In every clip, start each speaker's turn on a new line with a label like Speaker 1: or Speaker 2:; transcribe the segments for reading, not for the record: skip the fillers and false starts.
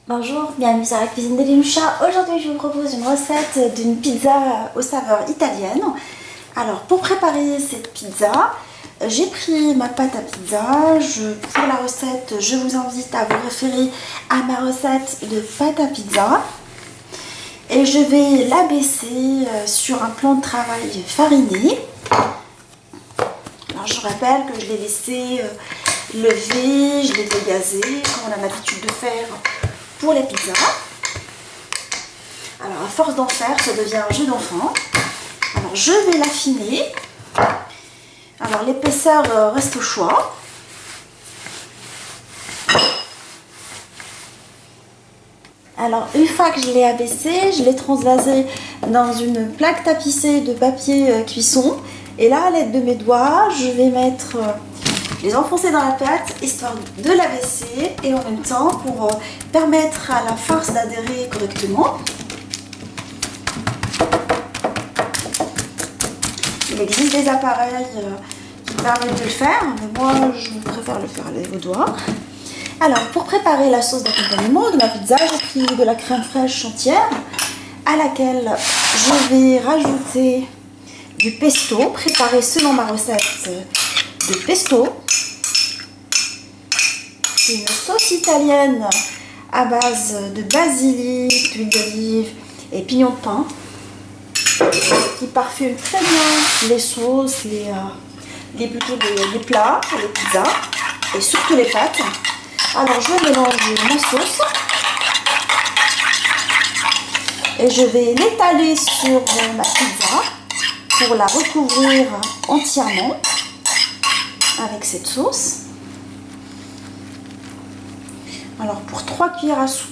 Speaker 1: Bonjour, bienvenue sur la cuisine de Linucha. Aujourd'hui je vous propose une recette d'une pizza aux saveurs italiennes. Alors pour préparer cette pizza, j'ai pris ma pâte à pizza. Pour la recette, je vous invite à vous référer à ma recette de pâte à pizza. Et je vais l'abaisser sur un plan de travail fariné. Alors je rappelle que je l'ai laissé lever, je l'ai dégazé comme on a l'habitude de faire pour les pizzas. Alors à force d'en faire, ça devient un jeu d'enfant. Alors je vais l'affiner. Alors l'épaisseur reste au choix. Alors une fois que je l'ai abaissé, je l'ai transvasé dans une plaque tapissée de papier cuisson. Et là, à l'aide de mes doigts, je vais les enfoncer dans la pâte histoire de l'abaisser et en même temps pour permettre à la farce d'adhérer correctement. Il existe des appareils qui permettent de le faire, mais moi je préfère le faire avec vos doigts. Alors pour préparer la sauce d'accompagnement de ma pizza, j'ai pris de la crème fraîche entière à laquelle je vais rajouter du pesto préparé selon ma recette de pesto. C'est une sauce italienne à base de basilic, d'huile d'olive et pignon de pain qui parfume très bien les sauces, les plats, les pizzas et surtout les pâtes. Alors je mélange ma sauce et je vais l'étaler sur ma pizza pour la recouvrir entièrement avec cette sauce. Alors pour 3 cuillères à soupe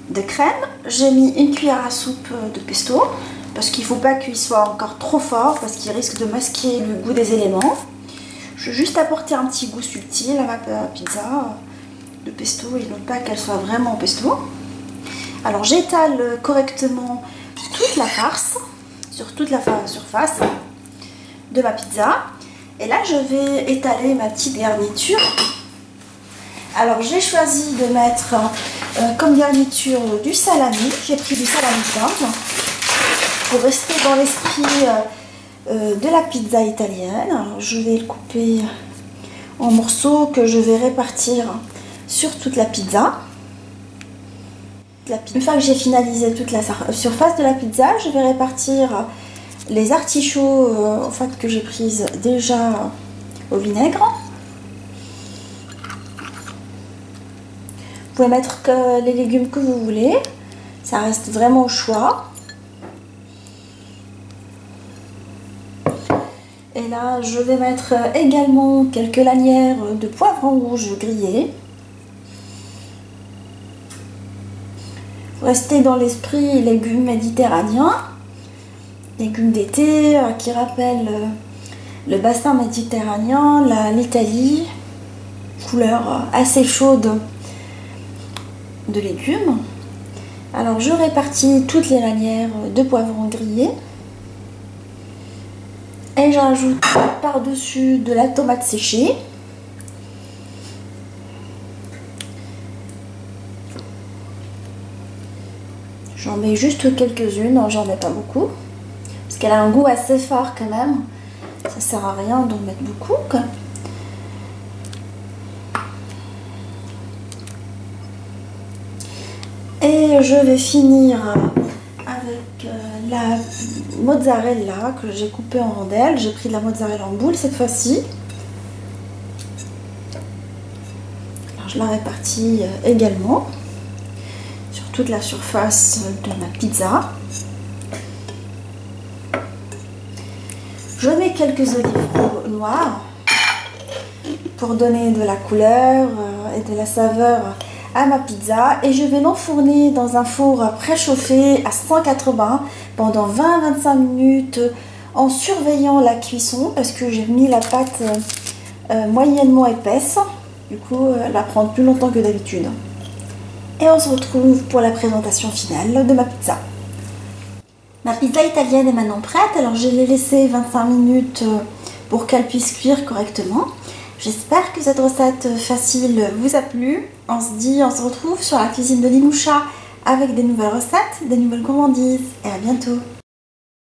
Speaker 1: de crème, j'ai mis 1 cuillère à soupe de pesto parce qu'il ne faut pas qu'il soit encore trop fort parce qu'il risque de masquer le goût des éléments. Je vais juste apporter un petit goût subtil à ma pizza de pesto et non pas qu'elle soit vraiment pesto. Alors j'étale correctement toute la farce sur toute la surface de ma pizza. Et là, je vais étaler ma petite garniture. Alors, j'ai choisi de mettre comme garniture du salami. J'ai pris du salami d'Inde pour rester dans l'esprit de la pizza italienne. Alors, je vais le couper en morceaux que je vais répartir sur toute la pizza. Une fois que j'ai finalisé toute la surface de la pizza, je vais répartir les artichauts que j'ai prises déjà au vinaigre. Vous pouvez mettre que les légumes que vous voulez, ça reste vraiment au choix. Et là, je vais mettre également quelques lanières de poivron rouge grillé. Restez dans l'esprit légumes méditerranéens. Légumes d'été qui rappellent le bassin méditerranéen, l'Italie, couleur assez chaude de légumes. Alors je répartis toutes les lanières de poivrons grillés et j'ajoute par-dessus de la tomate séchée. J'en mets juste quelques-unes, j'en mets pas beaucoup. Parce qu'elle a un goût assez fort quand même. Ça sert à rien d'en mettre beaucoup. Et je vais finir avec la mozzarella que j'ai coupée en rondelles. J'ai pris de la mozzarella en boule cette fois-ci. Alors je la répartis également sur toute la surface de ma pizza. Je mets quelques olives noires pour donner de la couleur et de la saveur à ma pizza et je vais l'enfourner dans un four préchauffé à 180 pendant 20-25 minutes en surveillant la cuisson parce que j'ai mis la pâte moyennement épaisse. Du coup, elle va prendre plus longtemps que d'habitude. Et on se retrouve pour la présentation finale de ma pizza. Ma pizza italienne est maintenant prête, alors je l'ai laissée 25 minutes pour qu'elle puisse cuire correctement. J'espère que cette recette facile vous a plu. On se retrouve sur la cuisine de Linoucha avec des nouvelles recettes, des nouvelles gourmandises et à bientôt.